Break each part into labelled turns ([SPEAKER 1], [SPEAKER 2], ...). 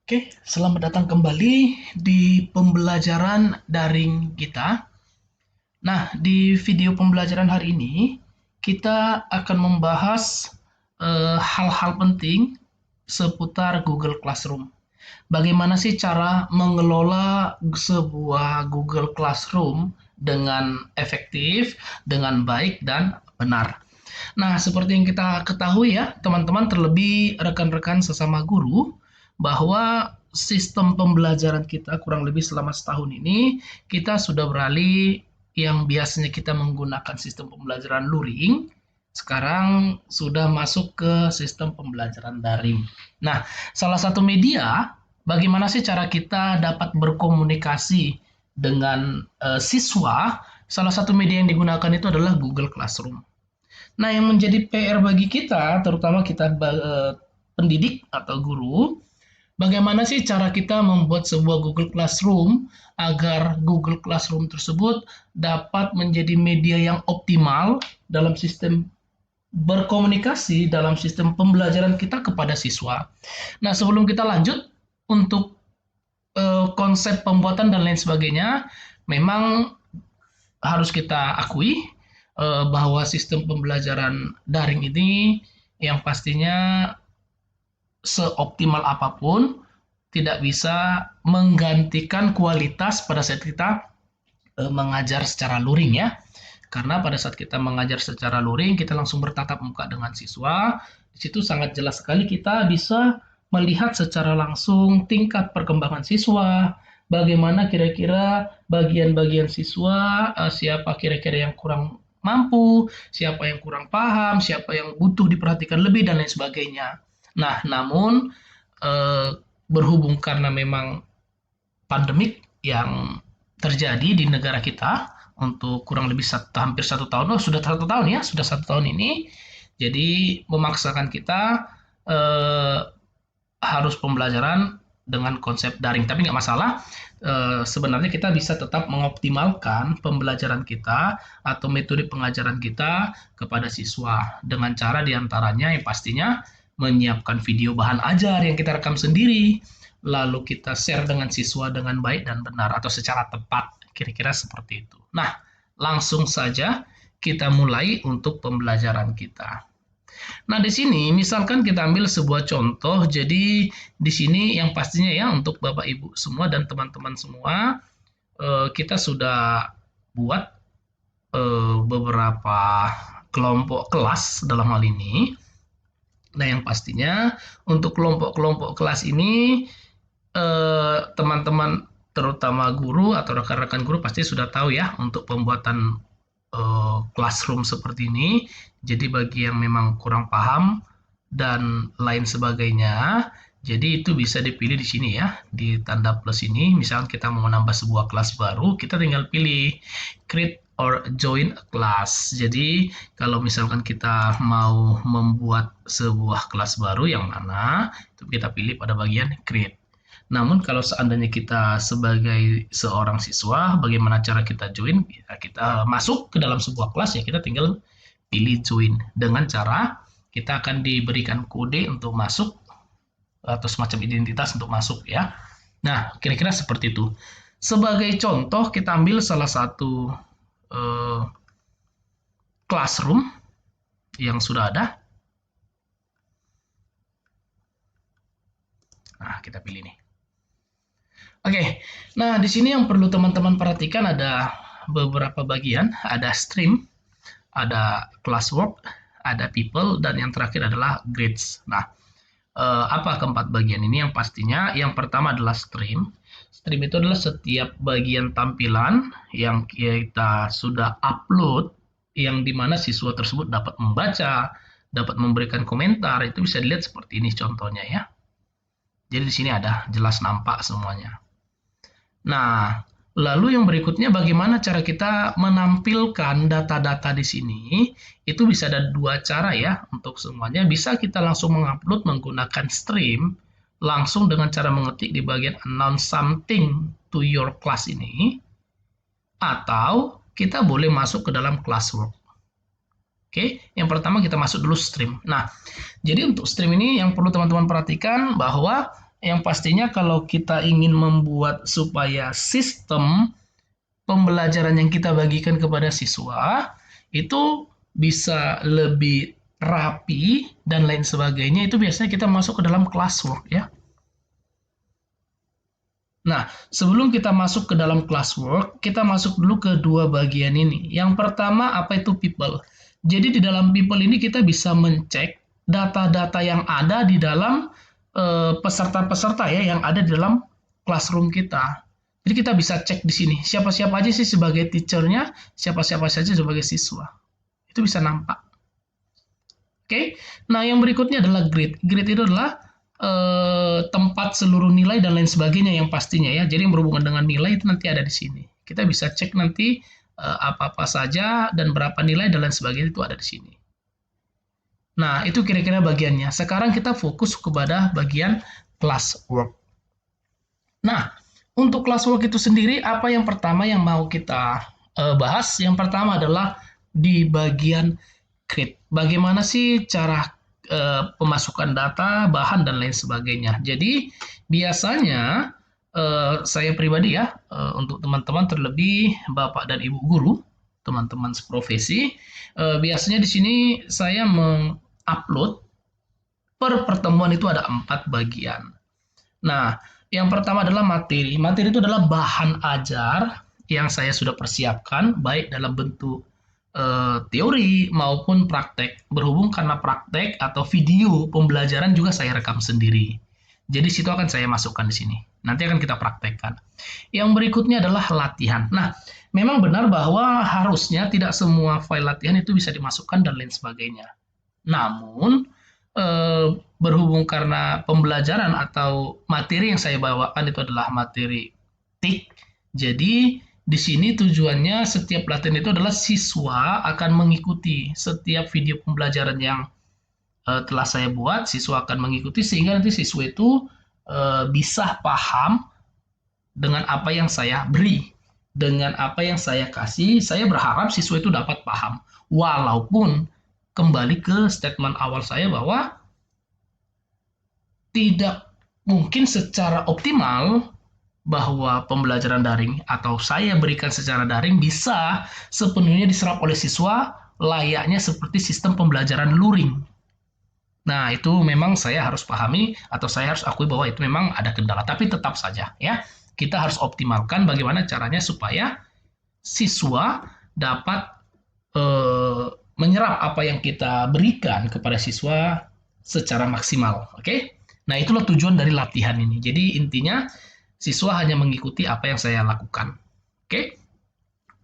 [SPEAKER 1] Oke, selamat datang kembali di pembelajaran daring kita. Nah, di video pembelajaran hari ini, kita akan membahas hal-hal penting seputar Google Classroom. Bagaimana sih cara mengelola sebuah Google Classroom dengan efektif, dengan baik, dan benar. Nah, seperti yang kita ketahui ya, teman-teman, terlebih rekan-rekan sesama guru, bahwa sistem pembelajaran kita kurang lebih selama setahun ini, kita sudah beralih yang biasanya kita menggunakan sistem pembelajaran luring, sekarang sudah masuk ke sistem pembelajaran daring. Nah, salah satu media, bagaimana sih cara kita dapat berkomunikasi dengan siswa? Salah satu media yang digunakan itu adalah Google Classroom. Nah, yang menjadi PR bagi kita, terutama kita pendidik atau guru, bagaimana sih cara kita membuat sebuah Google Classroom agar Google Classroom tersebut dapat menjadi media yang optimal dalam sistem berkomunikasi dalam sistem pembelajaran kita kepada siswa. Nah, sebelum kita lanjut untuk konsep pembuatan dan lain sebagainya, memang harus kita akui bahwa sistem pembelajaran daring ini yang pastinya seoptimal apapun tidak bisa menggantikan kualitas pada saat kita mengajar secara luring ya. Karena pada saat kita mengajar secara luring, kita langsung bertatap muka dengan siswa. Di situ sangat jelas sekali kita bisa melihat secara langsung tingkat perkembangan siswa, bagaimana kira-kira bagian-bagian siswa, siapa kira-kira yang kurang mampu, siapa yang kurang paham, siapa yang butuh diperhatikan lebih, dan lain sebagainya. Nah, namun eh, berhubung karena memang pandemik yang terjadi di negara kita untuk kurang lebih hampir 1 tahun, oh sudah 1 tahun ya, sudah 1 tahun ini, jadi memaksakan kita eh, harus pembelajaran dengan konsep daring. Tapi nggak masalah, sebenarnya kita bisa tetap mengoptimalkan pembelajaran kita atau metode pengajaran kita kepada siswa dengan cara diantaranya yang pastinya menyiapkan video bahan ajar yang kita rekam sendiri, lalu kita share dengan siswa dengan baik dan benar atau secara tepat, kira-kira seperti itu. Nah, langsung saja kita mulai untuk pembelajaran kita. Nah, di sini misalkan kita ambil sebuah contoh. Jadi di sini yang pastinya ya untuk Bapak Ibu semua dan teman-teman semua, kita sudah buat beberapa kelompok kelas dalam hal ini. Nah, yang pastinya untuk kelompok-kelompok kelas ini teman-teman terutama guru atau rekan-rekan guru pasti sudah tahu ya untuk pembuatan classroom seperti ini. Jadi bagi yang memang kurang paham dan lain sebagainya, jadi itu bisa dipilih di sini ya, di tanda plus ini. Misalnya kita mau menambah sebuah kelas baru, kita tinggal pilih create or join a class. Jadi kalau misalkan kita mau membuat sebuah kelas baru yang mana, itu kita pilih pada bagian create. Namun kalau seandainya kita sebagai seorang siswa, bagaimana cara kita join? Ya, kita masuk ke dalam sebuah kelas ya, kita tinggal pilih join. Dengan cara kita akan diberikan kode untuk masuk atau semacam identitas untuk masuk ya. Nah, kira-kira seperti itu. Sebagai contoh, kita ambil salah satu eh, classroom yang sudah ada. Nah, kita pilih nih. Oke, nah di sini yang perlu teman-teman perhatikan ada beberapa bagian, ada stream, ada classwork, ada people, dan yang terakhir adalah grades. Nah, apa keempat bagian ini? Yang pastinya yang pertama adalah stream. Stream itu adalah setiap bagian tampilan yang kita sudah upload, yang dimana siswa tersebut dapat membaca, dapat memberikan komentar, itu bisa dilihat seperti ini contohnya ya. Jadi di sini ada jelas nampak semuanya. Nah, lalu yang berikutnya bagaimana cara kita menampilkan data-data di sini? Itu bisa ada dua cara ya untuk semuanya. Bisa kita langsung mengupload menggunakan stream, langsung dengan cara mengetik di bagian announce something to your class ini, atau kita boleh masuk ke dalam classwork. Oke, yang pertama kita masuk dulu stream. Nah, jadi untuk stream ini yang perlu teman-teman perhatikan bahwa Yang pastinya kalau kita ingin membuat supaya sistem pembelajaran yang kita bagikan kepada siswa itu bisa lebih rapi dan lain sebagainya, itu biasanya kita masuk ke dalam classwork ya. Nah, sebelum kita masuk ke dalam classwork, kita masuk dulu ke dua bagian ini. Yang pertama, apa itu people? Jadi di dalam people ini kita bisa mencek data-data yang ada di dalam peserta-peserta ya, yang ada di dalam classroom kita. Jadi kita bisa cek di sini, siapa-siapa aja sih sebagai teacher-nya, siapa-siapa saja sebagai siswa. Itu bisa nampak. Oke, nah yang berikutnya adalah grade. Grade itu adalah tempat seluruh nilai dan lain sebagainya yang pastinya ya. Jadi yang berhubungan dengan nilai itu nanti ada di sini. Kita bisa cek nanti apa-apa saja dan berapa nilai dan lain sebagainya itu ada di sini. Nah, itu kira-kira bagiannya. Sekarang kita fokus kepada bagian classwork. Nah, untuk classwork itu sendiri, apa yang pertama yang mau kita bahas? Yang pertama adalah di bagian grade. Bagaimana sih cara pemasukan data, bahan, dan lain sebagainya. Jadi, biasanya saya pribadi ya, untuk teman-teman terlebih Bapak dan Ibu guru, teman-teman seprofesi, biasanya di sini saya mengupload per pertemuan itu ada 4 bagian. Nah, yang pertama adalah materi. Materi itu adalah bahan ajar yang saya sudah persiapkan, baik dalam bentuk teori maupun praktek. Berhubung karena praktek atau video pembelajaran juga saya rekam sendiri. Jadi situ akan saya masukkan di sini. Nanti akan kita praktekkan. Yang berikutnya adalah latihan. Nah, memang benar bahwa harusnya tidak semua file latihan itu bisa dimasukkan dan lain sebagainya. Namun, berhubung karena pembelajaran atau materi yang saya bawakan itu adalah materi TIK, jadi di sini tujuannya setiap latihan itu adalah siswa akan mengikuti setiap video pembelajaran yang telah saya buat, siswa akan mengikuti sehingga nanti siswa itu bisa paham dengan apa yang saya beri, dengan apa yang saya kasih. Saya berharap siswa itu dapat paham, walaupun kembali ke statement awal saya bahwa tidak mungkin secara optimal bahwa pembelajaran daring atau saya berikan secara daring bisa sepenuhnya diserap oleh siswa layaknya seperti sistem pembelajaran luring. Nah, itu memang saya harus pahami atau saya harus akui bahwa itu memang ada kendala, tapi tetap saja ya, kita harus optimalkan bagaimana caranya supaya siswa dapat menyerap apa yang kita berikan kepada siswa secara maksimal. Oke? Nah, itulah tujuan dari latihan ini. Jadi intinya siswa hanya mengikuti apa yang saya lakukan. Oke?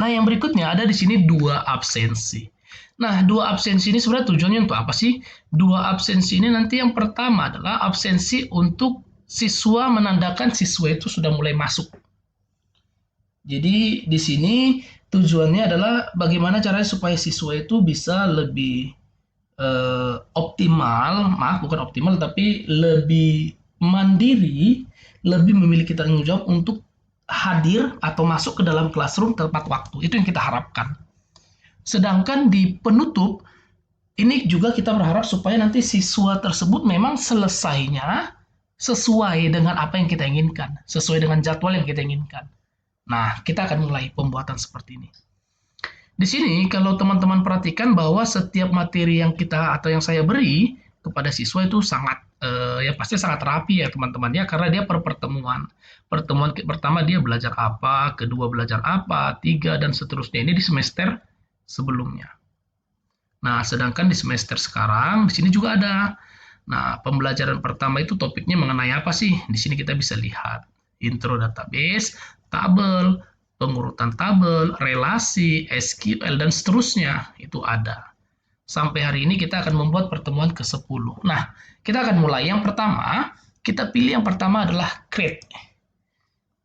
[SPEAKER 1] Nah, yang berikutnya ada di sini 2 absensi. Nah, 2 absensi ini sebenarnya tujuannya untuk apa sih? 2 absensi ini nanti yang pertama adalah absensi untuk siswa menandakan siswa itu sudah mulai masuk. Jadi di sini tujuannya adalah bagaimana caranya supaya siswa itu bisa lebih optimal, maaf bukan optimal tapi lebih mandiri, lebih memiliki tanggung jawab untuk hadir atau masuk ke dalam classroom tepat waktu. Itu yang kita harapkan. Sedangkan di penutup ini juga kita berharap supaya nanti siswa tersebut memang selesainya sesuai dengan apa yang kita inginkan, sesuai dengan jadwal yang kita inginkan. Nah, kita akan mulai pembuatan seperti ini. Di sini, kalau teman-teman perhatikan bahwa setiap materi yang kita atau yang saya beri kepada siswa itu sangat, ya pasti sangat rapi ya teman-teman ya, karena dia per pertemuan. Pertemuan pertama dia belajar apa, kedua belajar apa, tiga, dan seterusnya. Ini di semester sebelumnya. Nah, sedangkan di semester sekarang, di sini juga ada. Nah, pembelajaran pertama itu topiknya mengenai apa sih? Di sini kita bisa lihat. Intro database, tabel, pengurutan tabel, relasi, SQL, dan seterusnya. Itu ada. Sampai hari ini kita akan membuat pertemuan ke-10. Nah, kita akan mulai. Yang pertama, kita pilih yang pertama adalah create.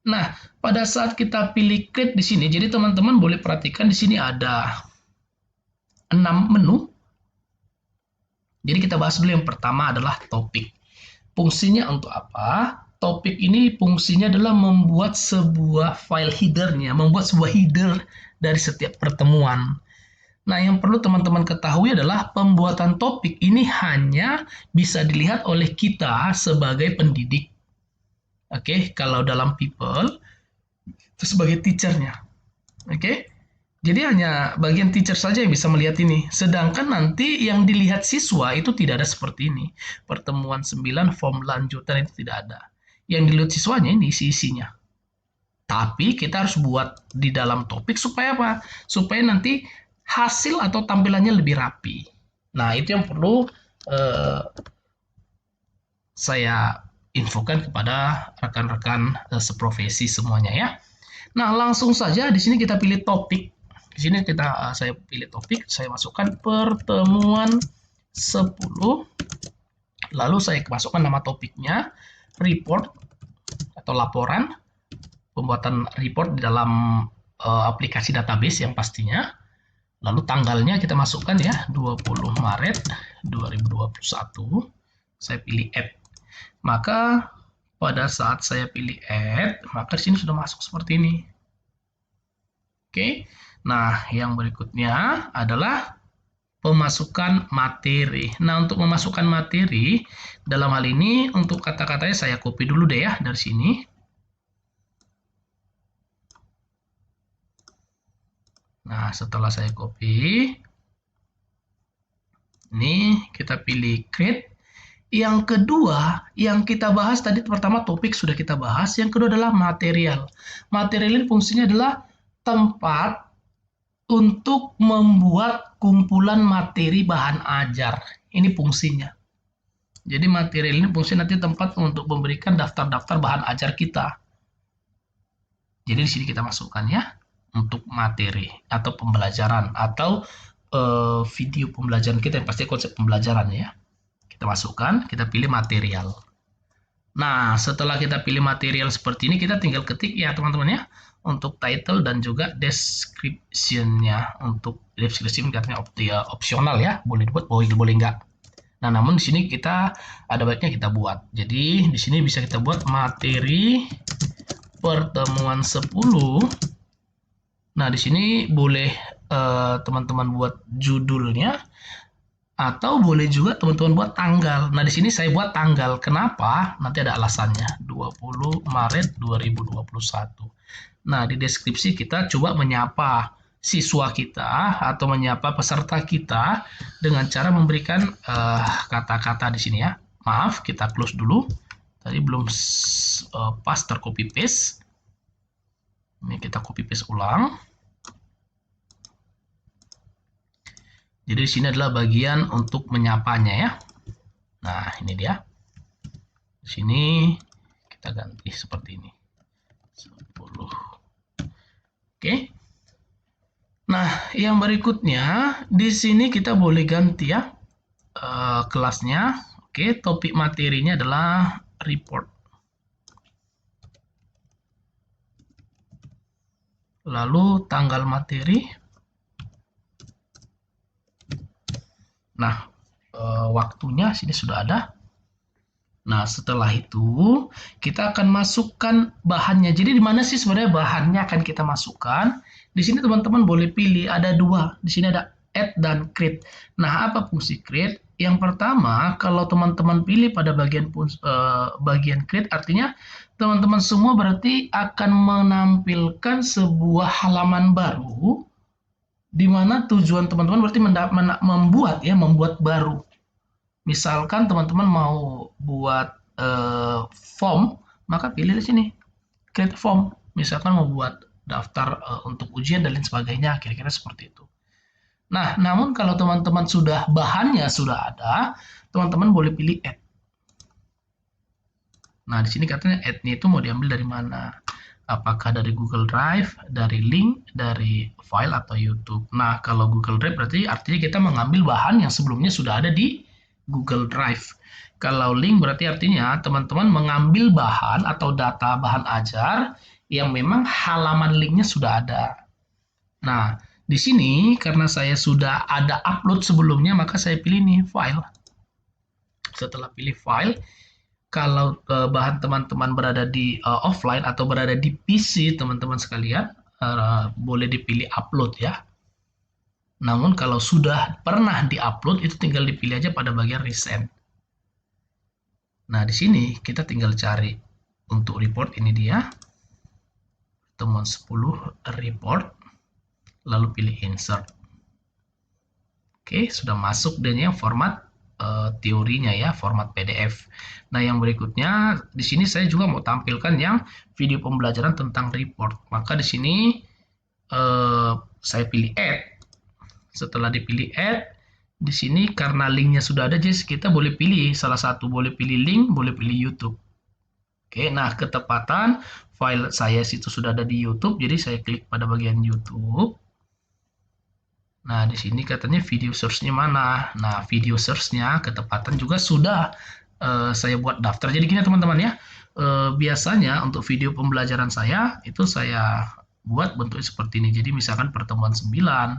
[SPEAKER 1] Nah, pada saat kita pilih create di sini, jadi teman-teman boleh perhatikan di sini ada 6 menu. Jadi kita bahas dulu yang pertama adalah topik. Fungsinya untuk apa? Topik ini fungsinya adalah membuat sebuah file header-nya, membuat sebuah header dari setiap pertemuan. Nah, yang perlu teman-teman ketahui adalah pembuatan topik ini hanya bisa dilihat oleh kita sebagai pendidik. Oke, kalau dalam people itu sebagai teachernya. Oke. Jadi hanya bagian teacher saja yang bisa melihat ini. Sedangkan nanti yang dilihat siswa itu tidak ada seperti ini. Pertemuan 9 form lanjutan itu tidak ada. Yang dilihat siswanya ini isi-isinya. Tapi kita harus buat di dalam topik supaya apa? Supaya nanti hasil atau tampilannya lebih rapi. Nah, itu yang perlu saya infokan kepada rekan-rekan seprofesi semuanya ya. Nah, langsung saja di sini kita pilih topik. Di sini saya pilih topik, saya masukkan pertemuan 10. Lalu saya masukkan nama topiknya, report atau laporan, pembuatan report di dalam aplikasi database yang pastinya. Lalu tanggalnya kita masukkan ya, 20 Maret 2021. Saya pilih add. Maka pada saat saya pilih add, maka di sini sudah masuk seperti ini. Oke. Nah, yang berikutnya adalah pemasukan materi. Nah, untuk memasukkan materi, dalam hal ini untuk kata-katanya saya copy dulu deh ya dari sini. Nah, setelah saya copy, ini kita pilih create. Yang kedua, yang kita bahas tadi pertama topik sudah kita bahas, yang kedua adalah material. Material ini fungsinya adalah tempat untuk membuat kumpulan materi bahan ajar. Ini fungsinya. Jadi material ini fungsinya nanti tempat untuk memberikan daftar-daftar bahan ajar kita. Jadi di sini kita masukkan ya untuk materi atau pembelajaran atau video pembelajaran kita yang pasti konsep pembelajaran ya. Kita masukkan, kita pilih material. Nah, setelah kita pilih material seperti ini, kita tinggal ketik ya teman-teman ya. Untuk title dan juga description-nya. Untuk description katanya opsional ya, boleh dibuat, boleh enggak. Nah, namun di sini kita ada baiknya kita buat. Jadi, di sini bisa kita buat materi pertemuan 10. Nah, di sini boleh teman-teman buat judulnya atau boleh juga teman-teman buat tanggal. Nah, di sini saya buat tanggal. Kenapa? Nanti ada alasannya. 20 Maret 2021. Nah, di deskripsi kita coba menyapa siswa kita atau menyapa peserta kita dengan cara memberikan kata-kata di sini ya. Maaf, kita close dulu. Tadi belum pas tercopy paste. Ini kita copy paste ulang. Jadi di sini adalah bagian untuk menyapanya ya. Nah, ini dia. Di sini kita ganti seperti ini. 10. Oke. Nah, yang berikutnya di sini kita boleh ganti ya kelasnya. Oke, topik materinya adalah report. Lalu tanggal materi. Nah, waktunya sini sudah ada. Nah, setelah itu kita akan masukkan bahannya. Jadi di mana sih sebenarnya bahannya akan kita masukkan? Di sini teman-teman boleh pilih ada dua. Di sini ada add dan create. Nah, apa fungsi create? Yang pertama, kalau teman-teman pilih pada bagian create, artinya teman-teman semua berarti akan menampilkan sebuah halaman baru, di mana tujuan teman-teman berarti membuat baru. Misalkan teman-teman mau buat form, maka pilih di sini create form. Misalkan mau buat daftar untuk ujian dan lain sebagainya, kira-kira seperti itu. Nah, namun kalau teman-teman sudah bahannya sudah ada, teman-teman boleh pilih add. Nah, di sini katanya add-nya itu mau diambil dari mana? Apakah dari Google Drive, dari link, dari file atau YouTube. Nah, kalau Google Drive berarti artinya kita mengambil bahan yang sebelumnya sudah ada di Google Drive. Kalau link berarti artinya teman-teman mengambil bahan atau data bahan ajar yang memang halaman linknya sudah ada. Nah, di sini karena saya sudah ada upload sebelumnya, maka saya pilih nih file. Setelah pilih file, kalau bahan teman-teman berada di offline atau berada di PC teman-teman sekalian, boleh dipilih upload ya. Namun kalau sudah pernah di-upload, itu tinggal dipilih aja pada bagian resend. Nah, di sini kita tinggal cari Untuk report ini dia, pertemuan 10 report, lalu pilih insert. Oke, sudah masuk dan yang format teorinya ya, format PDF. Nah, yang berikutnya di sini saya juga mau tampilkan yang video pembelajaran tentang report. Maka di sini saya pilih add. Setelah dipilih add, di sini karena linknya sudah ada, jadi kita boleh pilih salah satu, boleh pilih link, boleh pilih YouTube. Oke, nah ketepatan file saya situ sudah ada di YouTube, jadi saya klik pada bagian YouTube. Nah, di sini katanya video source-nya mana. Nah, video source-nya ketepatan juga sudah saya buat daftar. Jadi gini teman-teman ya, biasanya untuk video pembelajaran saya, itu saya buat bentuknya seperti ini. Jadi misalkan pertemuan 9,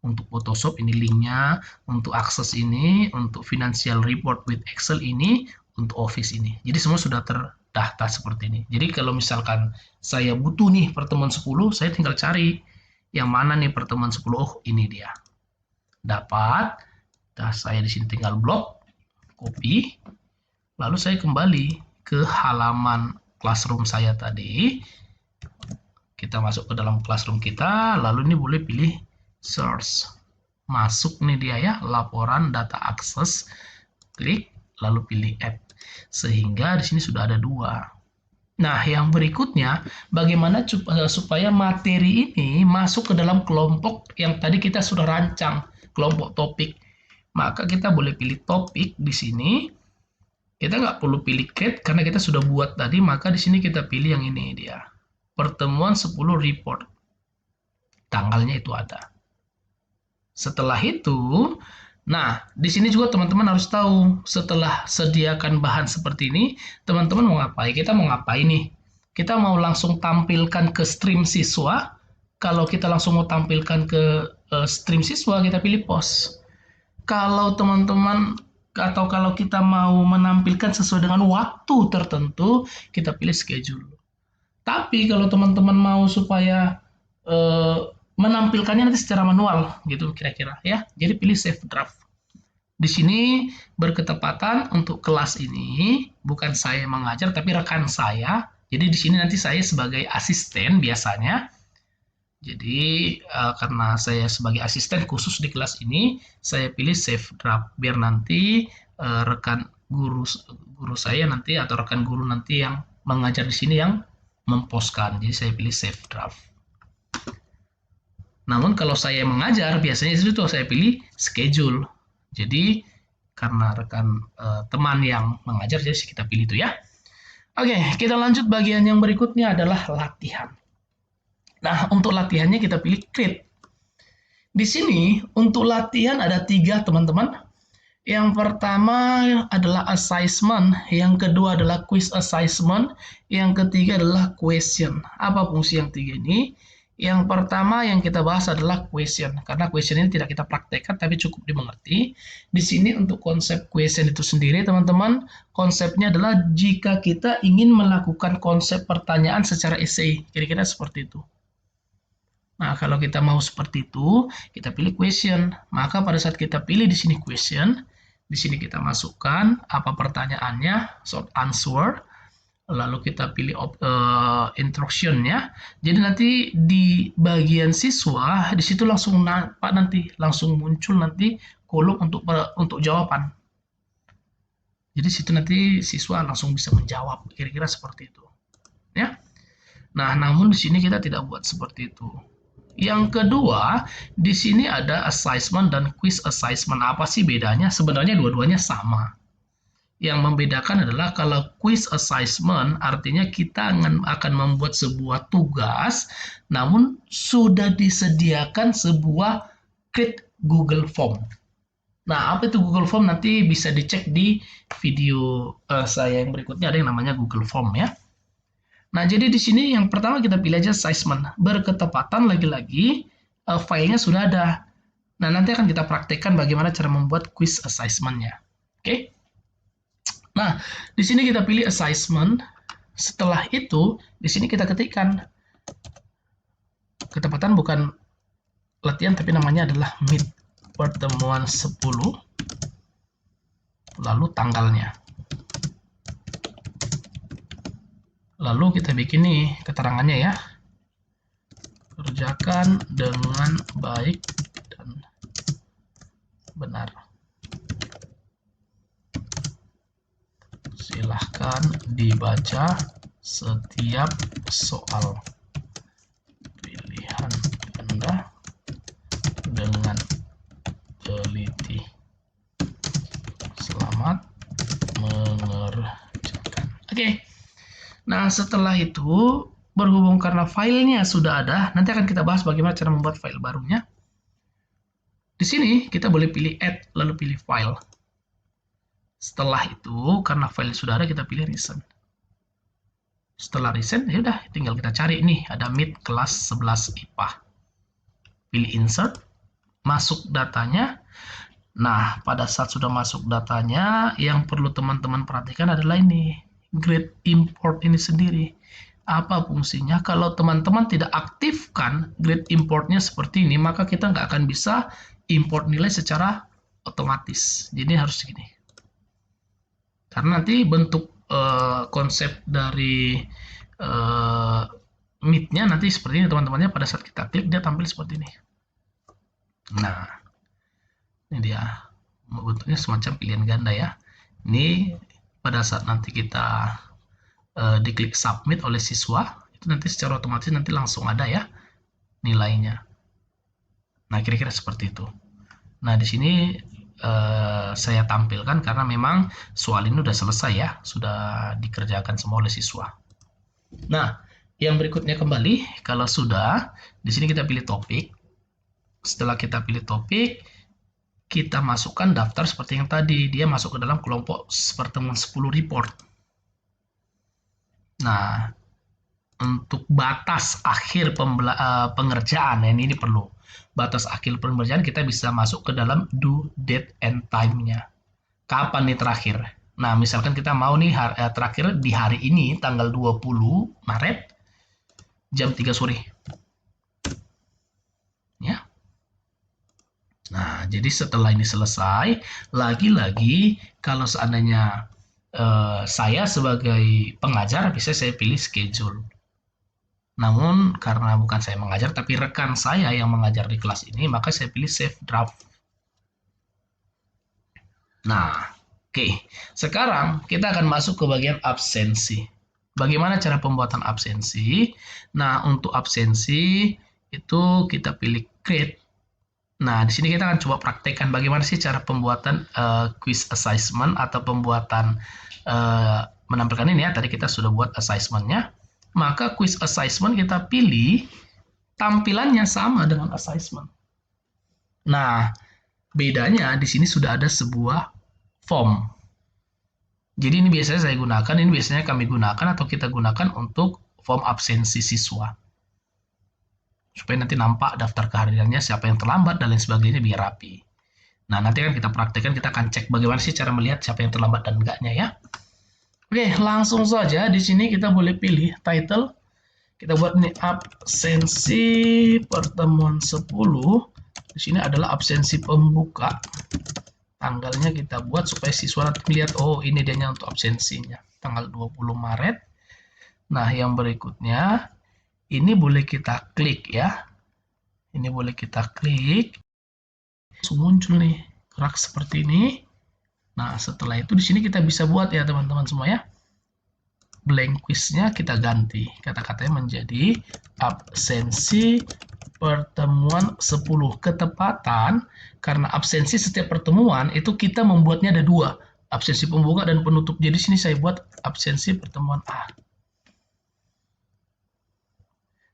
[SPEAKER 1] untuk Photoshop ini linknya, untuk akses ini, untuk financial report with Excel ini, untuk Office ini. Jadi semua sudah terdaftar seperti ini. Jadi kalau misalkan saya butuh nih pertemuan 10, saya tinggal cari yang mana nih pertemuan 10. Oh, ini dia. Dapat. Nah, saya di sini tinggal blok, copy. Lalu saya kembali ke halaman classroom saya tadi. Kita masuk ke dalam classroom kita, lalu ini boleh pilih search. Masuk nih dia ya, laporan data akses. Klik, lalu pilih add. Sehingga di sini sudah ada 2. Nah, yang berikutnya, bagaimana supaya materi ini masuk ke dalam kelompok yang tadi kita sudah rancang, kelompok topik. Maka kita boleh pilih topik di sini. Kita nggak perlu pilih create karena kita sudah buat tadi, maka di sini kita pilih yang ini dia. Pertemuan 10 report. Tanggalnya itu ada. Setelah itu, nah, di sini juga teman-teman harus tahu, setelah sediakan bahan seperti ini, teman-teman mau ngapain? Kita mau ngapain nih? Kita mau langsung tampilkan ke stream siswa. Kalau kita langsung mau tampilkan ke stream siswa, kita pilih post. Kalau teman-teman atau kalau kita mau menampilkan sesuai dengan waktu tertentu, kita pilih schedule. Tapi kalau teman-teman mau supaya menampilkannya nanti secara manual gitu kira-kira ya. Jadi pilih save draft. Di sini berketepatan untuk kelas ini bukan saya mengajar tapi rekan saya. Jadi di sini nanti saya sebagai asisten biasanya. Jadi karena saya sebagai asisten khusus di kelas ini, saya pilih save draft biar nanti rekan guru saya nanti atau rekan guru nanti yang mengajar di sini yang mempostkan. Jadi saya pilih save draft. Namun kalau saya mengajar biasanya itu saya pilih schedule. Jadi karena rekan teman yang mengajar jadi kita pilih itu ya. Oke, kita lanjut bagian yang berikutnya adalah latihan. Nah, untuk latihannya kita pilih create. Di sini untuk latihan ada 3 teman-teman. Yang pertama adalah assessment, yang kedua adalah quiz assessment, yang ketiga adalah question. Apa fungsi yang 3 ini? Yang pertama yang kita bahas adalah question, karena question ini tidak kita praktekkan tapi cukup dimengerti. Di sini untuk konsep question itu sendiri teman-teman, konsepnya adalah jika kita ingin melakukan konsep pertanyaan secara essay, kira-kira seperti itu. Nah, kalau kita mau seperti itu, kita pilih question. Maka pada saat kita pilih di sini question, di sini kita masukkan apa pertanyaannya, short answer, lalu kita pilih instruction-nya. Jadi nanti di bagian siswa di situ langsung langsung muncul nanti kolom untuk jawaban. Jadi situ nanti siswa langsung bisa menjawab, kira-kira seperti itu. Ya. Nah, namun di sini kita tidak buat seperti itu. Yang kedua, di sini ada assessment dan quiz assessment. Apa sih bedanya? Sebenarnya dua-duanya sama. Yang membedakan adalah kalau quiz assessment artinya kita akan membuat sebuah tugas, namun sudah disediakan sebuah create Google Form. Nah, apa itu Google Form? Nanti bisa dicek di video saya yang berikutnya, ada yang namanya Google Form ya. Nah, jadi di sini yang pertama kita pilih aja assessment. Berketepatan lagi-lagi filenya sudah ada. Nah, nanti akan kita praktekkan bagaimana cara membuat quiz assessment-nya. Oke. Nah, di sini kita pilih assessment. Setelah itu, di sini kita ketikkan. Ketepatan bukan latihan, tapi namanya adalah meet. Pertemuan 10. Lalu tanggalnya. Lalu kita bikin nih keterangannya ya. Kerjakan dengan baik dan benar. Silahkan dibaca setiap soal pilihan Anda dengan teliti. Selamat mengerjakan. Oke. Nah, setelah itu, berhubung karena filenya sudah ada, nanti akan kita bahas bagaimana cara membuat file barunya. Di sini kita boleh pilih add, lalu pilih file. Setelah itu, karena file sudah ada, kita pilih recent. Setelah recent, ya udah, tinggal kita cari nih, ada meet kelas 11 IPA. Pilih insert, masuk datanya. Nah, pada saat sudah masuk datanya, yang perlu teman-teman perhatikan adalah ini, grade import ini sendiri. Apa fungsinya? Kalau teman-teman tidak aktifkan grade importnya seperti ini, maka kita nggak akan bisa import nilai secara otomatis. Jadi harus segini. Karena nanti bentuk konsep dari meet-nya nanti seperti ini teman-temannya, pada saat kita klik dia tampil seperti ini. Nah, ini dia bentuknya semacam pilihan ganda ya. Ini pada saat nanti kita diklik submit oleh siswa, itu nanti secara otomatis nanti langsung ada ya nilainya. Nah, kira-kira seperti itu. Nah, di sini saya tampilkan karena memang soal ini sudah selesai ya, sudah dikerjakan semua oleh siswa. Nah, yang berikutnya kembali, kalau sudah, di sini kita pilih topik. Setelah kita pilih topik, kita masukkan daftar seperti yang tadi, dia masuk ke dalam kelompok pertemuan 10 report. Nah, untuk batas akhir pengerjaan, ini perlu. Batas akhir pengerjaan kita bisa masuk ke dalam due date and time-nya. Kapan nih terakhir? Nah, misalkan kita mau nih terakhir di hari ini, tanggal 20 Maret, jam 3 sore. Ya. Nah, jadi setelah ini selesai, lagi-lagi kalau seandainya saya sebagai pengajar, bisa saya pilih schedule. Namun karena bukan saya mengajar, tapi rekan saya yang mengajar di kelas ini, maka saya pilih save draft. Nah, oke. Sekarang kita akan masuk ke bagian absensi. Bagaimana cara pembuatan absensi? Nah, untuk absensi itu kita pilih create. Nah, di sini kita akan coba praktekkan bagaimana sih cara pembuatan quiz assessment atau pembuatan menampilkan ini ya. Tadi kita sudah buat assessment-nya. Maka quiz assessment kita pilih tampilannya sama dengan assessment. Nah, bedanya di sini sudah ada sebuah form. Jadi ini biasanya saya gunakan, ini biasanya kami gunakan atau kita gunakan untuk form absensi siswa. Supaya nanti nampak daftar kehadirannya, siapa yang terlambat, dan lain sebagainya biar rapi. Nah, nanti kan kita praktekkan, kita akan cek bagaimana sih cara melihat siapa yang terlambat dan enggaknya ya. Oke, langsung saja di sini kita boleh pilih title. Kita buat ini absensi pertemuan 10. Di sini adalah absensi pembuka. Tanggalnya kita buat supaya siswa nanti melihat, oh ini dia untuk absensinya. Tanggal 20 Maret. Nah, yang berikutnya, ini boleh kita klik ya. Ini boleh kita klik. Muncul nih rak seperti ini. Nah, setelah itu di sini kita bisa buat ya teman-teman semua ya. Blank quiznya kita ganti. Kata-katanya menjadi absensi pertemuan 10. Ketepatan karena absensi setiap pertemuan itu kita membuatnya ada dua. Absensi pembuka dan penutup. Jadi sini saya buat absensi pertemuan A.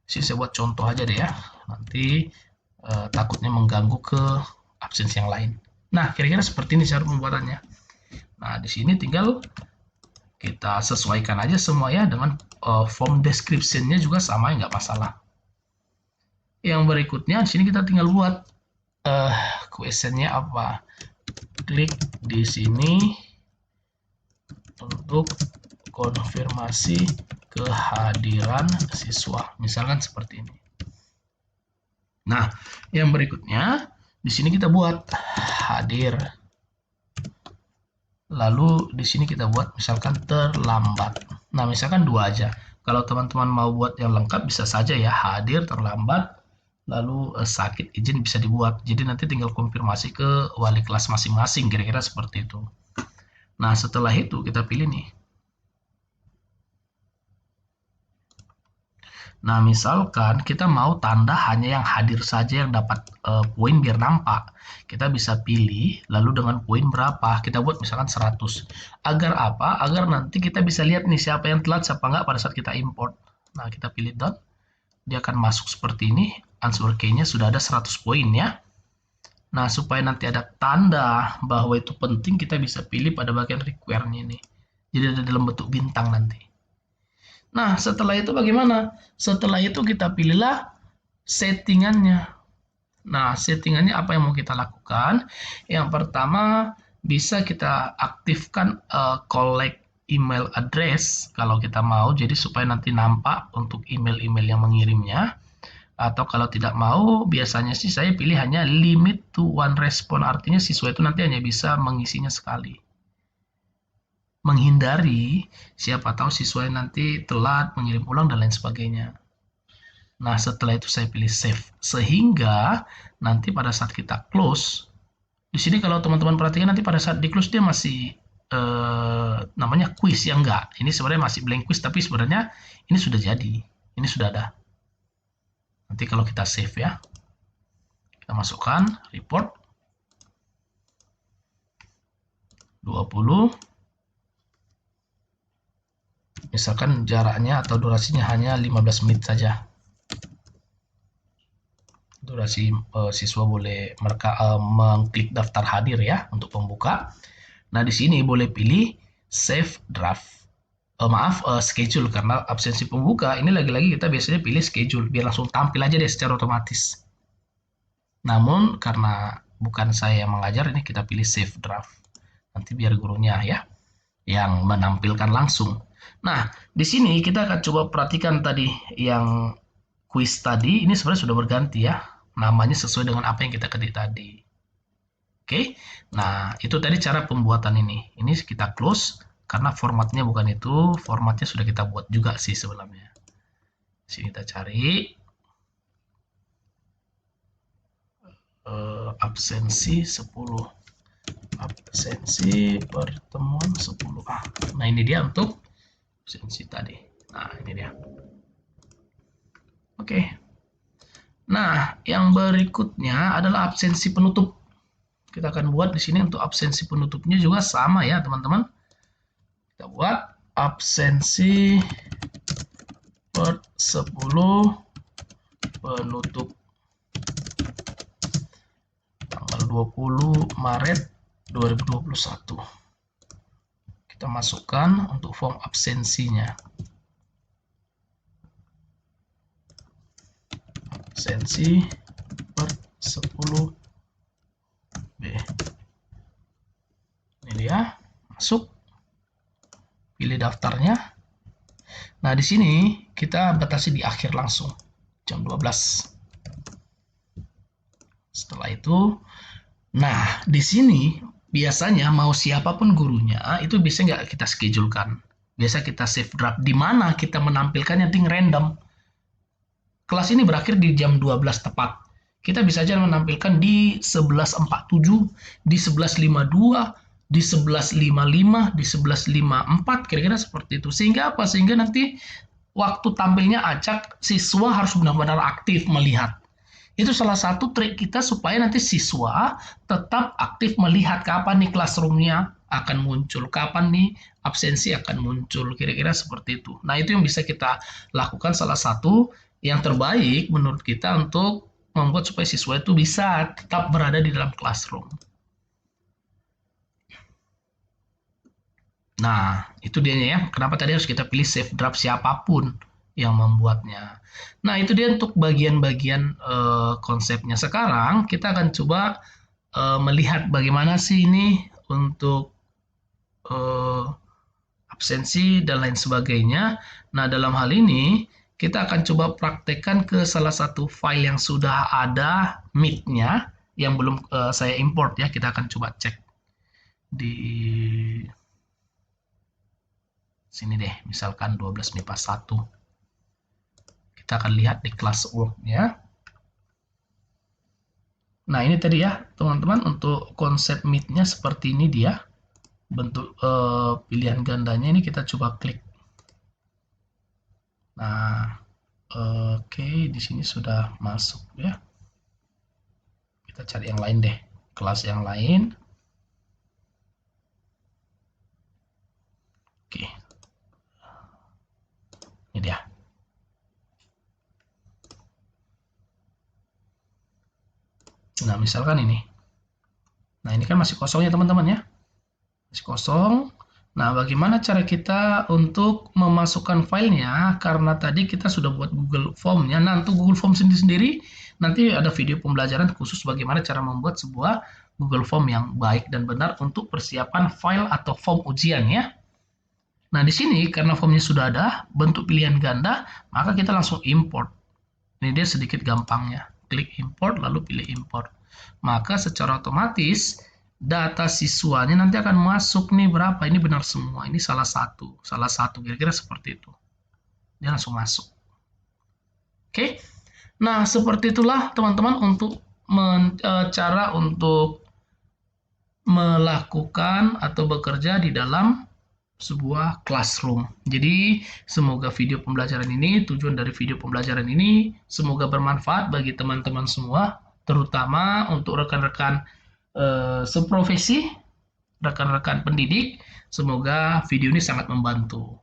[SPEAKER 1] Sini saya buat contoh aja deh ya. Nanti takutnya mengganggu ke absensi yang lain. Nah, kira-kira seperti ini cara pembuatannya. Nah, di sini tinggal kita sesuaikan aja semua ya dengan form description-nya juga sama, nggak masalah. Yang berikutnya di sini kita tinggal buat question-nya apa. Klik di sini untuk konfirmasi kehadiran siswa, misalkan seperti ini. Nah, yang berikutnya di sini kita buat hadir. Lalu di sini kita buat misalkan terlambat. Nah, misalkan dua aja. Kalau teman-teman mau buat yang lengkap bisa saja ya, hadir, terlambat, lalu sakit izin bisa dibuat. Jadi nanti tinggal konfirmasi ke wali kelas masing-masing, kira-kira seperti itu. Nah, setelah itu kita pilih nih. Nah, misalkan kita mau tanda hanya yang hadir saja yang dapat poin biar nampak. Kita bisa pilih, lalu dengan poin berapa. Kita buat misalkan 100. Agar apa? Agar nanti kita bisa lihat nih siapa yang telat, siapa enggak pada saat kita import. Nah, kita pilih dot. Dia akan masuk seperti ini. Answer key-nya sudah ada 100 poin ya. Nah, supaya nanti ada tanda bahwa itu penting, kita bisa pilih pada bagian require-nya ini. Jadi ada dalam bentuk bintang nanti. Nah, setelah itu bagaimana? Setelah itu kita pilihlah settingannya. Nah, settingannya apa yang mau kita lakukan? Yang pertama, bisa kita aktifkan collect email address kalau kita mau, jadi supaya nanti nampak untuk email-email yang mengirimnya. Atau kalau tidak mau, biasanya sih saya pilih hanya limit to one response, artinya siswa itu nanti hanya bisa mengisinya sekali. Menghindari siapa tahu siswa nanti telat mengirim ulang dan lain sebagainya. Nah, setelah itu saya pilih save. Sehingga nanti pada saat kita close, di sini kalau teman-teman perhatikan nanti pada saat di close dia masih namanya quiz ya, enggak. Ini sebenarnya masih blank quiz, tapi sebenarnya ini sudah jadi. Ini sudah ada. Nanti kalau kita save ya, kita masukkan report 20. Misalkan jaraknya atau durasinya hanya 15 menit saja. Durasi siswa boleh mengklik daftar hadir ya untuk pembuka. Nah, di sini boleh pilih save draft. Schedule, karena absensi pembuka ini lagi-lagi kita biasanya pilih schedule biar langsung tampil aja deh secara otomatis. Namun karena bukan saya yang mengajar, ini kita pilih save draft. Nanti biar gurunya ya yang menampilkan langsung. Nah, di sini kita akan coba perhatikan tadi yang quiz tadi, ini sebenarnya sudah berganti ya. Namanya sesuai dengan apa yang kita ketik tadi. Oke, nah itu tadi cara pembuatan ini. Ini kita close, karena formatnya bukan itu, formatnya sudah kita buat juga sih sebelumnya. Sini kita cari absensi 10. Absensi pertemuan 10A. Nah, ini dia untuk absensi tadi. Nah, ini dia. Oke. Nah, yang berikutnya adalah absensi penutup. Kita akan buat di sini untuk absensi penutupnya juga sama ya, teman-teman. Kita buat absensi per 10 penutup tanggal 20 Maret 2021. Kita masukkan untuk form absensinya. Absensi per 10 B. Ini dia, masuk. Pilih daftarnya. Nah, di sini kita batasi di akhir langsung, jam 12. Setelah itu, nah di sini biasanya mau siapapun gurunya itu bisa nggak kita schedulekan. Biasa kita save draft, di mana kita menampilkannya ting random. Kelas ini berakhir di jam 12 tepat. Kita bisa aja menampilkan di 11.47, di 11.52, di 11.55, di 11.54, kira-kira seperti itu. Sehingga apa? Sehingga nanti waktu tampilnya acak, siswa harus benar-benar aktif melihat. Itu salah satu trik kita supaya nanti siswa tetap aktif melihat kapan nih classroom-nya akan muncul, kapan nih absensi akan muncul, kira-kira seperti itu. Nah, itu yang bisa kita lakukan, salah satu yang terbaik menurut kita untuk membuat supaya siswa itu bisa tetap berada di dalam classroom. Nah, itu dia ya. Kenapa tadi harus kita pilih save draft siapapun yang membuatnya. Nah, itu dia untuk bagian-bagian konsepnya. Sekarang kita akan coba melihat bagaimana sih ini untuk absensi dan lain sebagainya. Nah, dalam hal ini kita akan coba praktekkan ke salah satu file yang sudah ada Meet-nya yang belum saya import ya. Kita akan coba cek di Sini deh, misalkan 12 MIPA 1. Kita akan lihat di classwork-nya. Nah, ini tadi ya, teman-teman, untuk konsep meet-nya seperti ini dia. Bentuk pilihan gandanya ini kita coba klik. Nah, oke, di sini sudah masuk ya. Kita cari yang lain deh, kelas yang lain. Oke. Ini dia. Nah, misalkan ini. Nah, ini kan masih kosong ya, teman-teman ya. Masih kosong. Nah, bagaimana cara kita untuk memasukkan filenya? Karena tadi kita sudah buat Google Form-nya. Nah, untuk Google Form sendiri, nanti ada video pembelajaran khusus bagaimana cara membuat sebuah Google Form yang baik dan benar untuk persiapan file atau form ujian ya. Nah, di sini karena formnya sudah ada, bentuk pilihan ganda, maka kita langsung import. Ini dia sedikit gampangnya. Klik import, lalu pilih import. Maka secara otomatis data siswanya nanti akan masuk nih berapa. Ini benar semua. Ini salah satu. Kira-kira seperti itu. Dia langsung masuk. Oke. Nah, seperti itulah teman-teman untuk cara untuk melakukan atau bekerja di dalam sebuah classroom. Jadi, semoga video pembelajaran ini, tujuan dari video pembelajaran ini, semoga bermanfaat bagi teman-teman semua, terutama untuk rekan-rekan seprofesi, rekan-rekan pendidik. Semoga video ini sangat membantu.